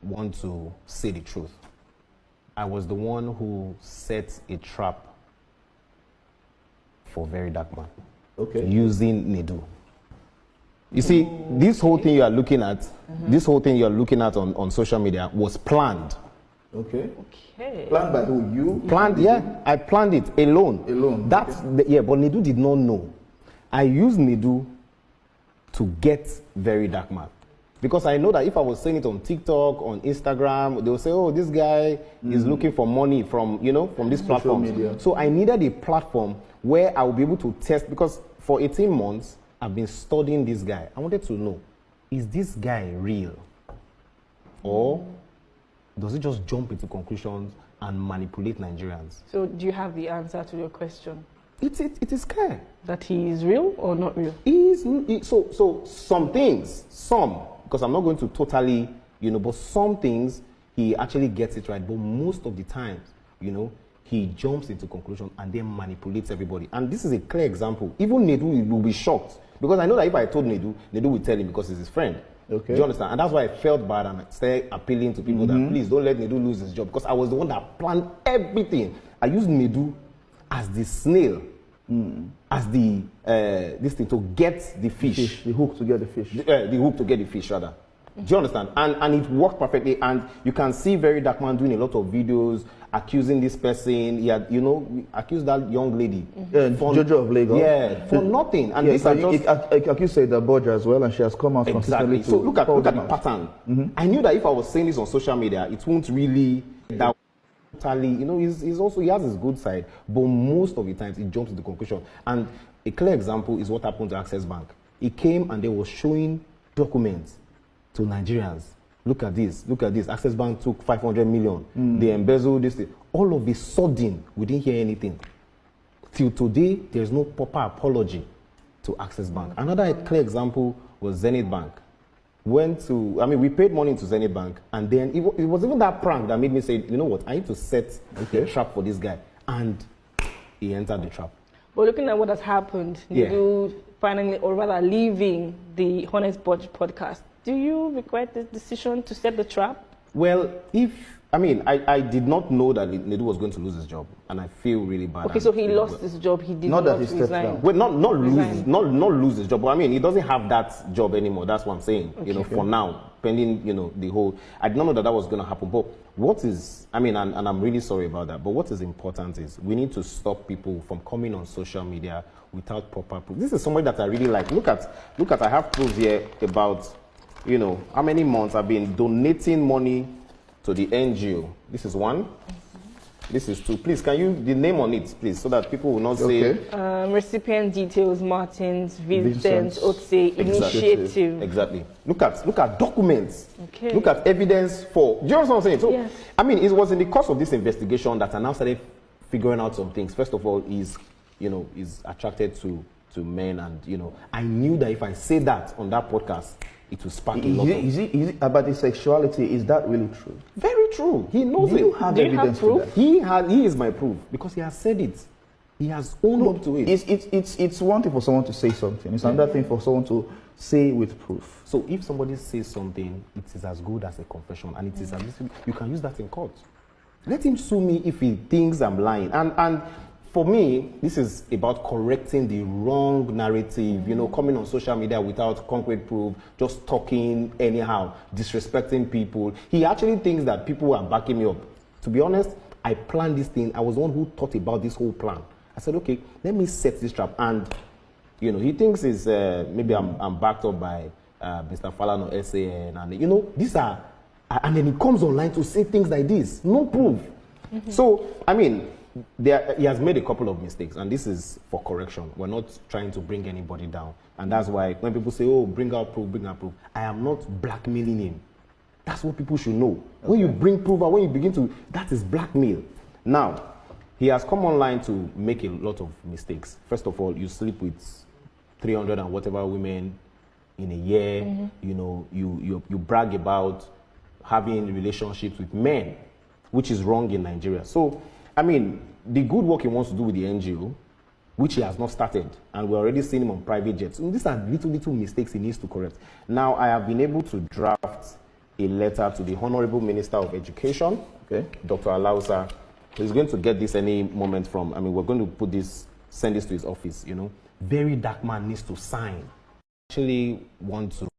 want to say the truth. I was the one who set a trap for Very Dark Man. Okay. Using NEDU. You see, this whole thing you are looking at, this whole thing you are looking at on social media was planned. Okay. Okay. Planned by who? You? Planned, yeah. I planned it alone. Alone. That's yeah, but NEDU did not know. I used NEDU to get Very Dark Man. Because I know that if I was saying it on TikTok, on Instagram, they will say, oh, this guy is looking for money from, you know, from this platform. Media. So I needed a platform where I will be able to test, because for 18 months, I've been studying this guy. I wanted to know, is this guy real? Or does he just jump into conclusions and manipulate Nigerians? So do you have the answer to your question? It is clear. That he is real or not real? So some things, because I'm not going to totally, you know, but some things he actually gets it right. But most of the times, you know, he jumps into conclusion and then manipulates everybody. And this is a clear example. Even NEDU will be shocked, because I know that if I told NEDU will tell him because he's his friend. Okay. Do you understand? And that's why I felt bad and I started appealing to people that please don't let NEDU lose his job, because I was the one that planned everything. I used NEDU as the snail, as the this thing to get the fish. The hook to get the fish. The hook to get the fish, rather. Do you understand? And it worked perfectly. And you can see Very Dark Man doing a lot of videos accusing this person. He had, you know, accused that young lady. Jojo of Lagos. Yeah, for nothing. And this are just... accused the Borgia as well, and she has come out exactly. So look at the pattern. I knew that if I was saying this on social media, it won't really... that totally, you know, he's also, he has his good side, but most of the times he jumps to the conclusion. And a clear example is what happened to Access Bank. He came and they were showing documents to Nigerians. Look at this, Access Bank took 500 million. They embezzled this thing. All of a sudden, we didn't hear anything. Till today, there's no proper apology to Access Bank. Another clear example was Zenith Bank. We paid money into Zenith Bank, and then it was even that prank that made me say, you know what, I need to set a trap for this guy. And he entered the trap. But looking at what has happened, you finally, or rather leaving the Honest Budget podcast, do you regret this decision to set the trap? Well, I did not know that NEDU was going to lose his job, and I feel really bad. Okay, so he lost his job. He did not resign. Well, not lose his job, but I mean, he doesn't have that job anymore. That's what I'm saying. Okay. You know, for now, pending, you know, the whole. I did not know that was going to happen. But what is, and I'm really sorry about that. But what is important is we need to stop people from coming on social media without proper proof. This is somebody that I really like. Look at. I have proof here about, you know, how many months I've been donating money to the NGO. This is one. This is two. Please, can you, the name on it, please, so that people will not say... recipient details, Martins, Vincent, Otse, Initiative. Exactly. Look at documents. Okay. Look at evidence for... Do you understand what I'm saying? So, yes. It was in the course of this investigation that I now started figuring out some things. First of all, he's attracted to men, and, you know, I knew that if I say that on that podcast, it will spark a lot of... Is it about his sexuality? Is that really true? Very true. He knows it. Do you have evidence for that? He is my proof, because he has said it. He has owned up to it. It's one thing for someone to say something. It's another thing for someone to say with proof. So if somebody says something, it is as good as a confession, and it is as if you can use that in court. Let him sue me if he thinks I'm lying. And for me, this is about correcting the wrong narrative, you know, coming on social media without concrete proof, just talking anyhow, disrespecting people. He actually thinks that people are backing me up. To be honest, I planned this thing. I was the one who thought about this whole plan. I said, okay, let me set this trap. And, you know, he thinks it's, maybe I'm backed up by Mr. Fallon or SAN. And, you know, these are, and then he comes online to say things like this. No proof. So, he has made a couple of mistakes, and this is for correction. We're not trying to bring anybody down. And that's why when people say, oh, bring out proof, I am not blackmailing him. That's what people should know. Okay. When you bring proof out, when you begin to, that is blackmail. Now, he has come online to make a lot of mistakes. First of all, you sleep with 300 and whatever women in a year. You know, you brag about having relationships with men, which is wrong in Nigeria. So, the good work he wants to do with the NGO, which he has not started, and we're already seeing him on private jets. And these are little mistakes he needs to correct. Now, I have been able to draft a letter to the Honorable Minister of Education, Okay. Dr. Alausa. He's going to get this any moment from, I mean, we're going to send this to his office, you know. Very dark man needs to sign. Actually want to